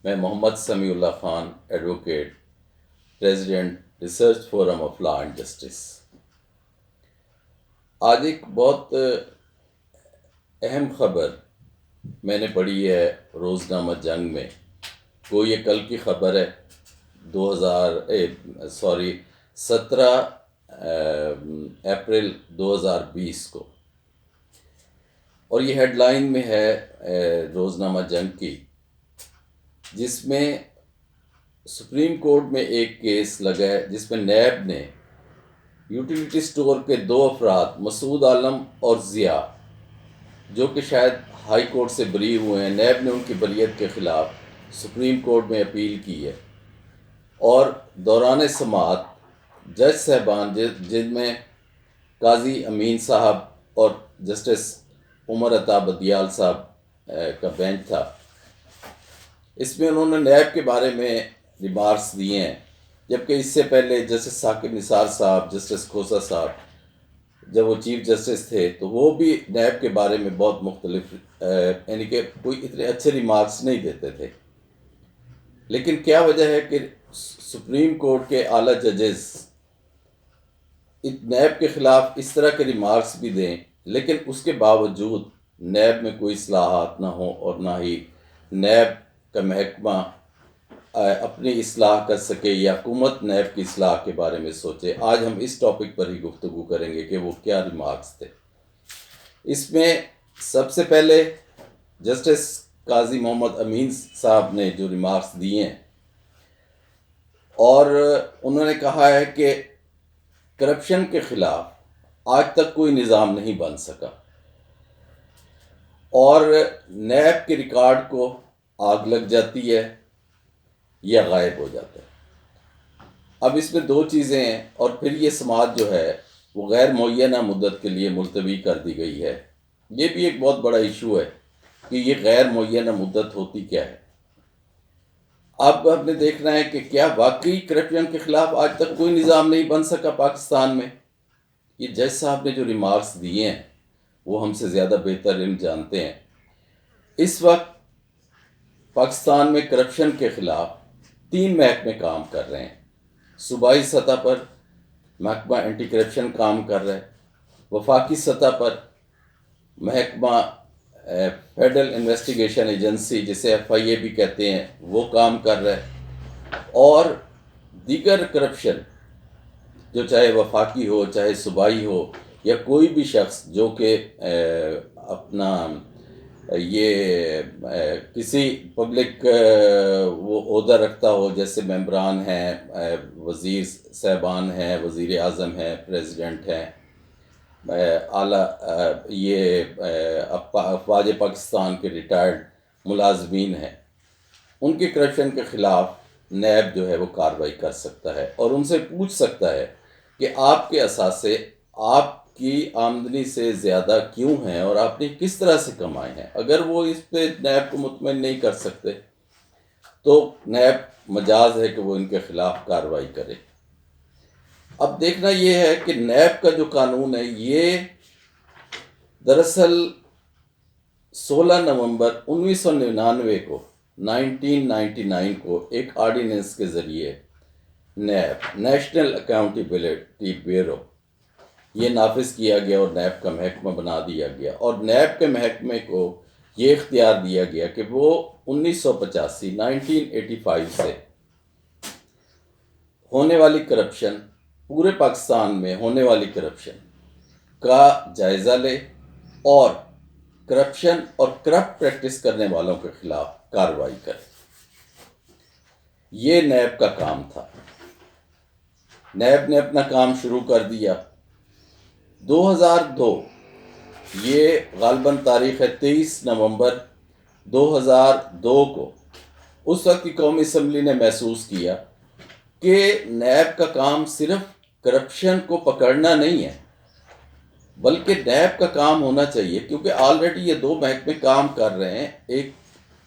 میں Muhammad Samiullah Khan, advocate, president research forum of law and justice. آج ایک بہت اہم خبر میں نے پڑھی ہے روزنامہ جنگ میں۔ وہ یہ کل کی خبر ہے، 17 اپریل 2020 کو، اور یہ ہیڈ لائن میں ہے روزنامہ جنگ کی، جس میں سپریم کورٹ میں ایک کیس لگا ہے جس میں نیب نے یوٹیلیٹی سٹور کے 2 افراد، مسعود عالم اور ضیاء، جو کہ شاید ہائی کورٹ سے بری ہوئے ہیں، نیب نے ان کی بریت کے خلاف سپریم کورٹ میں اپیل کی ہے، اور دوران سماعت جج صاحبان جن میں قاضی امین صاحب اور جسٹس عمر عطا بدیال صاحب کا بینچ تھا، اس میں انہوں نے نیب کے بارے میں ریمارکس دیے ہیں، جبکہ اس سے پہلے جسٹس ثاقب نثار صاحب، جسٹس کھوسہ صاحب جب وہ چیف جسٹس تھے تو وہ بھی نیب کے بارے میں بہت مختلف یعنی کہ کوئی اتنے اچھے ریمارکس نہیں دیتے تھے۔ لیکن کیا وجہ ہے کہ سپریم کورٹ کے اعلیٰ ججز نیب کے خلاف اس طرح کے ریمارکس بھی دیں، لیکن اس کے باوجود نیب میں کوئی اصلاحات نہ ہوں، اور نہ ہی نیب کا محکمہ اپنی اصلاح کر سکے یا حکومت نیب کی اصلاح کے بارے میں سوچے۔ آج ہم اس ٹاپک پر ہی گفتگو کریں گے کہ وہ کیا ریمارکس تھے۔ اس میں سب سے پہلے جسٹس قاضی محمد امین صاحب نے جو ریمارکس دیے ہیں، اور انہوں نے کہا ہے کہ کرپشن کے خلاف آج تک کوئی نظام نہیں بن سکا، اور نیب کے ریکارڈ کو آگ لگ جاتی ہے یا غائب ہو جاتا ہے۔ اب اس میں 2 چیزیں ہیں، اور پھر یہ سماعت جو ہے وہ غیر معینہ مدت کے لیے ملتوی کر دی گئی ہے۔ یہ بھی ایک بہت بڑا ایشو ہے کہ یہ غیر معینہ مدت ہوتی کیا ہے۔ اب ہم نے دیکھنا ہے کہ کیا واقعی کرپشن کے خلاف آج تک کوئی نظام نہیں بن سکا پاکستان میں۔ یہ جج صاحب نے جو ریمارکس دیے ہیں وہ ہم سے زیادہ بہتر علم جانتے ہیں۔ اس وقت پاکستان میں کرپشن کے خلاف 3 محکمے کام کر رہے ہیں۔ صوبائی سطح پر محکمہ اینٹی کرپشن کام کر رہا ہے، وفاقی سطح پر محکمہ فیڈرل انویسٹیگیشن ایجنسی، جسے FIA بھی کہتے ہیں، وہ کام کر رہا ہے، اور دیگر کرپشن جو چاہے وفاقی ہو، چاہے صوبائی ہو، یا کوئی بھی شخص جو کہ اپنا یہ کسی پبلک وہ عہدہ رکھتا ہو، جیسے ممبران ہیں، وزیر صاحبان ہیں، وزیر اعظم ہیں، پریزیڈنٹ ہیں، اعلیٰ یہ افواج پاکستان کے ریٹائرڈ ملازمین ہیں، ان کے کرپشن کے خلاف نیب جو ہے وہ کارروائی کر سکتا ہے، اور ان سے پوچھ سکتا ہے کہ آپ کے اثاثے آپ کی آمدنی سے زیادہ کیوں ہیں، اور آپ نے کس طرح سے کمائے ہیں۔ اگر وہ اس پہ نیب کو مطمئن نہیں کر سکتے تو نیب مجاز ہے کہ وہ ان کے خلاف کارروائی کرے۔ اب دیکھنا یہ ہے کہ نیب کا جو قانون ہے، یہ دراصل 16 نومبر 1999 کو 1999 کو ایک آرڈیننس کے ذریعے نیب، نیشنل اکاؤنٹیبلٹی بیورو، یہ نافذ کیا گیا اور نیب کا محکمہ بنا دیا گیا، اور نیب کے محکمے کو یہ اختیار دیا گیا کہ وہ 1985 سے ہونے والی کرپشن، پورے پاکستان میں ہونے والی کرپشن کا جائزہ لے، اور کرپشن اور کرپٹ پریکٹس کرنے والوں کے خلاف کارروائی کرے۔ یہ نیب کا کام تھا۔ نیب نے اپنا کام شروع کر دیا 2002، یہ غالباً تاریخ ہے 23 نومبر 2002 کو۔ اس وقت کی قومی اسمبلی نے محسوس کیا کہ نیب کا کام صرف کرپشن کو پکڑنا نہیں ہے، بلکہ نیب کا کام ہونا چاہیے، کیونکہ آلریڈی یہ 2 محکمے کام کر رہے ہیں، ایک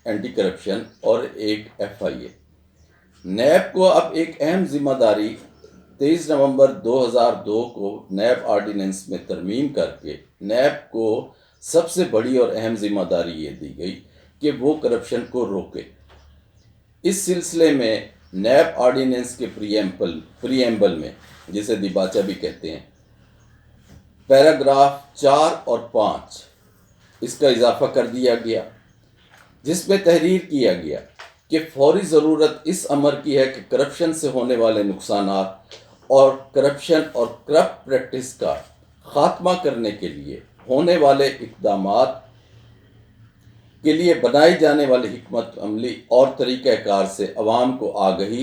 اینٹی کرپشن اور ایک FIA۔ نیب کو اب ایک اہم ذمہ داری 23 نومبر 2002 کو نیب آرڈیننس میں ترمیم کر کے نیب کو سب سے بڑی اور اہم ذمہ داری یہ دی گئی کہ وہ کرپشن کو روکے۔ اس سلسلے میں نیب آرڈیننس کے پریمبل میں، جسے دیباچہ بھی کہتے ہیں، پیراگراف 4 اور 5 اس کا اضافہ کر دیا گیا، جس میں تحریر کیا گیا کہ فوری ضرورت اس امر کی ہے کہ کرپشن سے ہونے والے نقصانات اور کرپشن اور کرپٹ پریکٹس کا خاتمہ کرنے کے لیے ہونے والے اقدامات کے لیے بنائی جانے والی حکمت عملی اور طریقہ کار سے عوام کو آگہی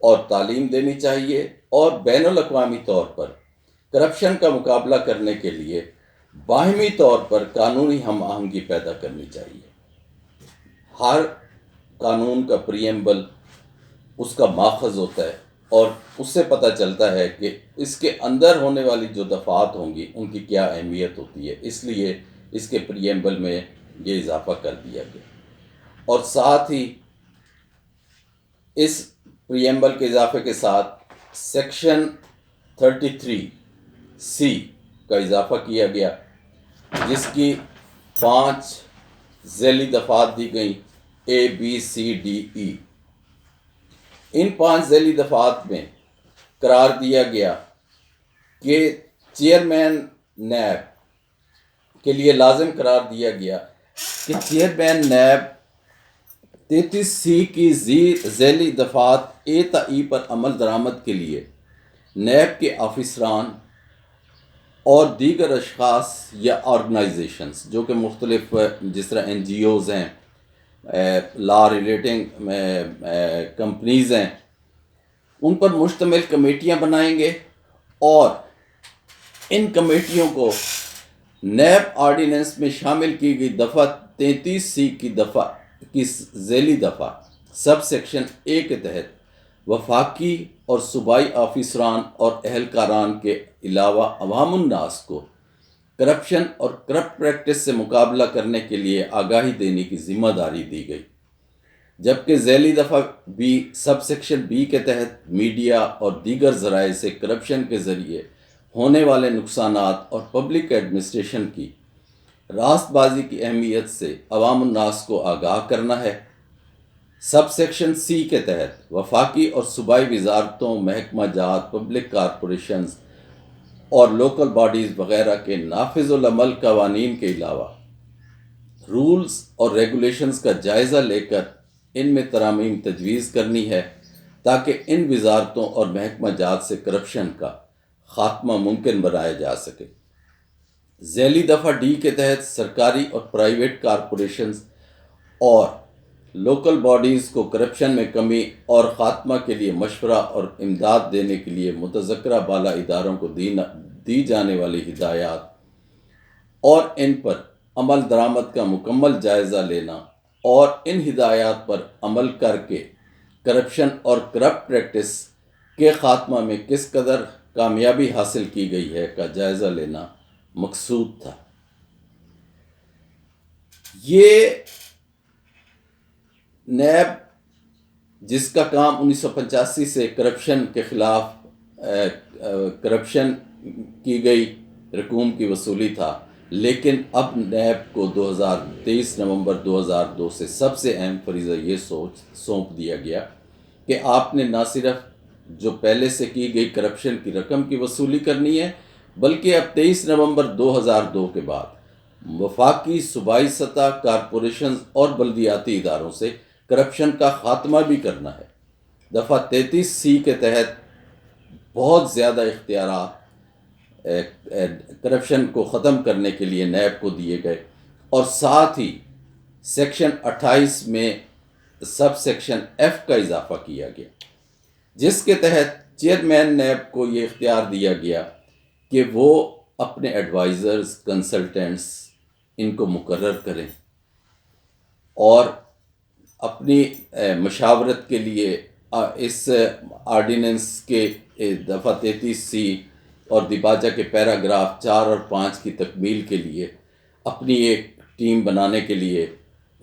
اور تعلیم دینی چاہیے، اور بین الاقوامی طور پر کرپشن کا مقابلہ کرنے کے لیے باہمی طور پر قانونی ہم آہنگی پیدا کرنی چاہیے۔ ہر قانون کا پریمبل اس کا ماخذ ہوتا ہے، اور اس سے پتہ چلتا ہے کہ اس کے اندر ہونے والی جو دفعات ہوں گی ان کی کیا اہمیت ہوتی ہے، اس لیے اس کے پریمبل میں یہ اضافہ کر دیا گیا۔ اور ساتھ ہی اس پریمبل کے اضافے کے ساتھ سیکشن 33C کا اضافہ کیا گیا، جس کی 5 ذیلی دفعات دی گئیں ABCDE۔ ان 5 ذیلی دفعات میں قرار دیا گیا کہ چیئرمین نیب کے لیے لازم قرار دیا گیا کہ چیئرمین نیب 33C کی ذیلی دفعات A تا E پر عمل درآمد کے لیے نیب کے آفیسران اور دیگر اشخاص یا آرگنائزیشنز جو کہ مختلف جس طرح NGOs ہیں، لا ریلیٹنگ کمپنیز ہیں، ان پر مشتمل کمیٹیاں بنائیں گے، اور ان کمیٹیوں کو نیب آرڈیننس میں شامل کی گئی دفعہ 33C کی ذیلی دفعہ سب سیکشن A کے تحت وفاقی اور صوبائی آفیسران اور اہلکاران کے علاوہ عوام الناس کو کرپشن اور کرپٹ پریکٹس سے مقابلہ کرنے کے لیے آگاہی دینے کی ذمہ داری دی گئی، جبکہ ذیلی دفعہ B سب سیکشن B کے تحت میڈیا اور دیگر ذرائع سے کرپشن کے ذریعے ہونے والے نقصانات اور پبلک ایڈمنسٹریشن کی راست بازی کی اہمیت سے عوام الناس کو آگاہ کرنا ہے۔ سب سیکشن C کے تحت وفاقی اور صوبائی وزارتوں، محکمہ جات، پبلک کارپوریشنز اور لوکل باڈیز وغیرہ کے نافذ العمل قوانین کے علاوہ رولز اور ریگولیشنز کا جائزہ لے کر ان میں ترامیم تجویز کرنی ہے، تاکہ ان وزارتوں اور محکمہ جات سے کرپشن کا خاتمہ ممکن بنایا جا سکے۔ ذیلی دفعہ D کے تحت سرکاری اور پرائیویٹ کارپوریشنز اور لوکل باڈیز کو کرپشن میں کمی اور خاتمہ کے لیے مشورہ اور امداد دینے کے لیے متذکرہ بالا اداروں کو دی جانے والی ہدایات اور ان پر عمل درآمد کا مکمل جائزہ لینا، اور ان ہدایات پر عمل کر کے کرپشن اور کرپٹ پریکٹس کے خاتمہ میں کس قدر کامیابی حاصل کی گئی ہے کا جائزہ لینا مقصود تھا۔ یہ نیب جس کا کام 1985 سے کرپشن کے خلاف کرپشن کی گئی رقوم کی وصولی تھا، لیکن اب نیب کو 23 نومبر 2002 سے سب سے اہم فریضہ یہ سونپ دیا گیا کہ آپ نے نہ صرف جو پہلے سے کی گئی کرپشن کی رقم کی وصولی کرنی ہے، بلکہ اب 23 نومبر 2002 کے بعد وفاقی، صوبائی سطح، کارپوریشنز اور بلدیاتی اداروں سے کرپشن کا خاتمہ بھی کرنا ہے۔ دفعہ 33C کے تحت بہت زیادہ اختیارات کرپشن کو ختم کرنے کے لیے نیب کو دیے گئے، اور ساتھ ہی سیکشن 28 میں سب سیکشن F کا اضافہ کیا گیا، جس کے تحت چیئرمین نیب کو یہ اختیار دیا گیا کہ وہ اپنے ایڈوائزرز، کنسلٹنٹس ان کو مقرر کریں، اور اپنی مشاورت کے لیے اس آرڈیننس کے دفعہ 33C اور دیباچہ کے پیراگراف 4 اور 5 کی تکمیل کے لیے اپنی ایک ٹیم بنانے کے لیے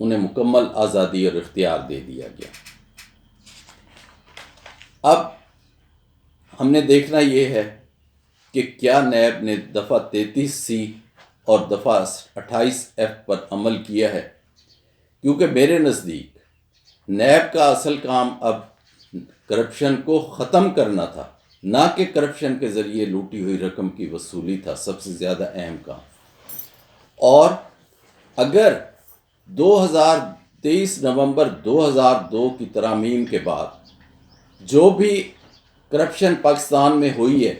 انہیں مکمل آزادی اور اختیار دے دیا گیا۔ اب ہم نے دیکھنا یہ ہے کہ کیا نیب نے دفعہ 33C اور دفعہ 28F پر عمل کیا ہے، کیونکہ میرے نزدیک نیب کا اصل کام اب کرپشن کو ختم کرنا تھا، نہ کہ کرپشن کے ذریعے لوٹی ہوئی رقم کی وصولی تھا سب سے زیادہ اہم کام۔ اور اگر 2023 نومبر 2002 کی ترامیم کے بعد جو بھی کرپشن پاکستان میں ہوئی ہے،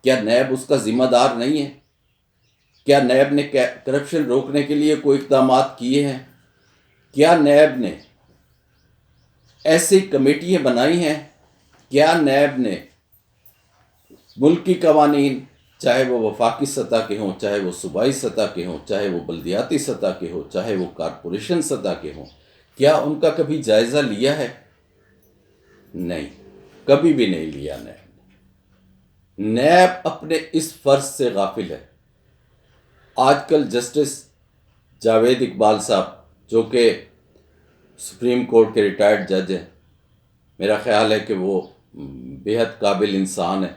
کیا نیب اس کا ذمہ دار نہیں ہے؟ کیا نیب نے کرپشن روکنے کے لیے کوئی اقدامات کیے ہیں؟ کیا نیب نے ایسی کمیٹیاں بنائی ہیں؟ کیا نیب نے ملکی قوانین، چاہے وہ وفاقی سطح کے ہوں، چاہے وہ صوبائی سطح کے ہوں، چاہے وہ بلدیاتی سطح کے ہوں، چاہے وہ کارپوریشن سطح کے ہوں، کیا ان کا کبھی جائزہ لیا ہے؟ نہیں، کبھی بھی نہیں لیا نیب اپنے اس فرض سے غافل ہے۔ آج کل جسٹس جاوید اقبال صاحب، جو کہ سپریم کورٹ کے ریٹائرڈ جج ہیں، میرا خیال ہے کہ وہ بے حد قابل انسان ہے،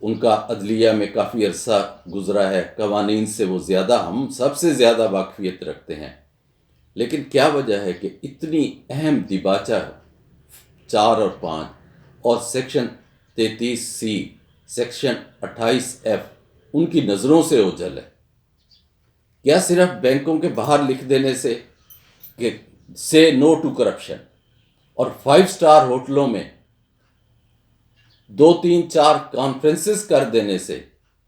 ان کا عدلیہ میں کافی عرصہ گزرا ہے، قوانین سے وہ ہم سب سے زیادہ واقفیت رکھتے ہیں، لیکن کیا وجہ ہے کہ اتنی اہم دیباچہ 4 اور 5 اور سیکشن 33C، سیکشن 28F ان کی نظروں سے اوجھل ہے؟ کیا صرف بینکوں کے باہر لکھ دینے سے کہ سے نو ٹو کرپشن، اور 5 اسٹار ہوٹلوں میں 2 3 4 کانفرنسز کر دینے سے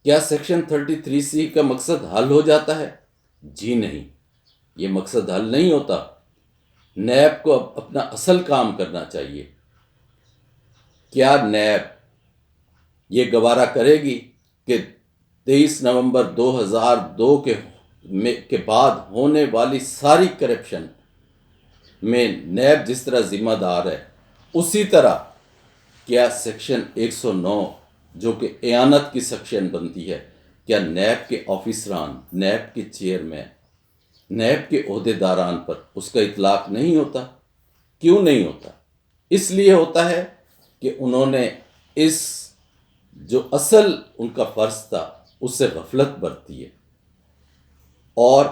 کیا سیکشن 33C کا مقصد حل ہو جاتا ہے؟ جی نہیں، یہ مقصد حل نہیں ہوتا۔ نیب کو اب اپنا اصل کام کرنا چاہیے۔ کیا نیب یہ گوارہ کرے گی کہ 23 نومبر 2002 کے بعد ہونے والی ساری کرپشن میں نیب جس طرح ذمہ دار ہے، اسی طرح کیا سیکشن 109 جو کہ اعانت کی سیکشن بنتی ہے، کیا نیب کے آفیسران، نیب کے چیئرمین، نیب کے عہدیداران پر اس کا اطلاق نہیں ہوتا؟ کیوں نہیں ہوتا؟ اس لیے ہوتا ہے کہ انہوں نے اس جو اصل ان کا فرض تھا اس سے غفلت برتی ہے، اور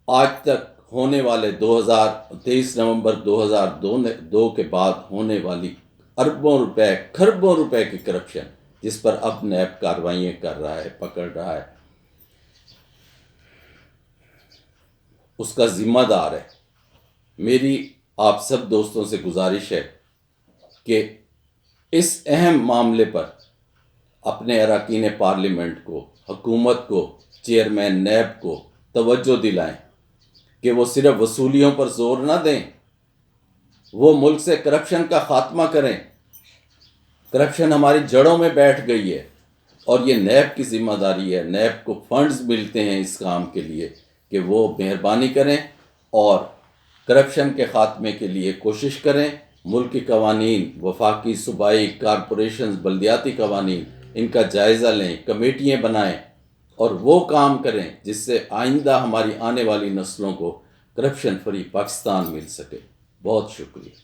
آج تک ہونے والے 23 نومبر 2002 کے بعد ہونے والی اربوں روپے، کھربوں روپے کی کرپشن جس پر اب نیب کارروائیاں کر رہا ہے، پکڑ رہا ہے، اس کا ذمہ دار ہے۔ میری آپ سب دوستوں سے گزارش ہے کہ اس اہم معاملے پر اپنے اراکین پارلیمنٹ کو، حکومت کو، چیئرمین نیب کو توجہ دلائیں کہ وہ صرف وصولیوں پر زور نہ دیں، وہ ملک سے کرپشن کا خاتمہ کریں۔ کرپشن ہماری جڑوں میں بیٹھ گئی ہے، اور یہ نیب کی ذمہ داری ہے۔ نیب کو فنڈز ملتے ہیں اس کام کے لیے کہ وہ مہربانی کریں اور کرپشن کے خاتمے کے لیے کوشش کریں۔ ملکی قوانین، وفاقی، صوبائی، کارپوریشنز، بلدیاتی قوانین، ان کا جائزہ لیں، کمیٹیاں بنائیں اور وہ کام کریں جس سے آئندہ ہماری آنے والی نسلوں کو کرپشن فری پاکستان مل سکے۔ بہت شکریہ۔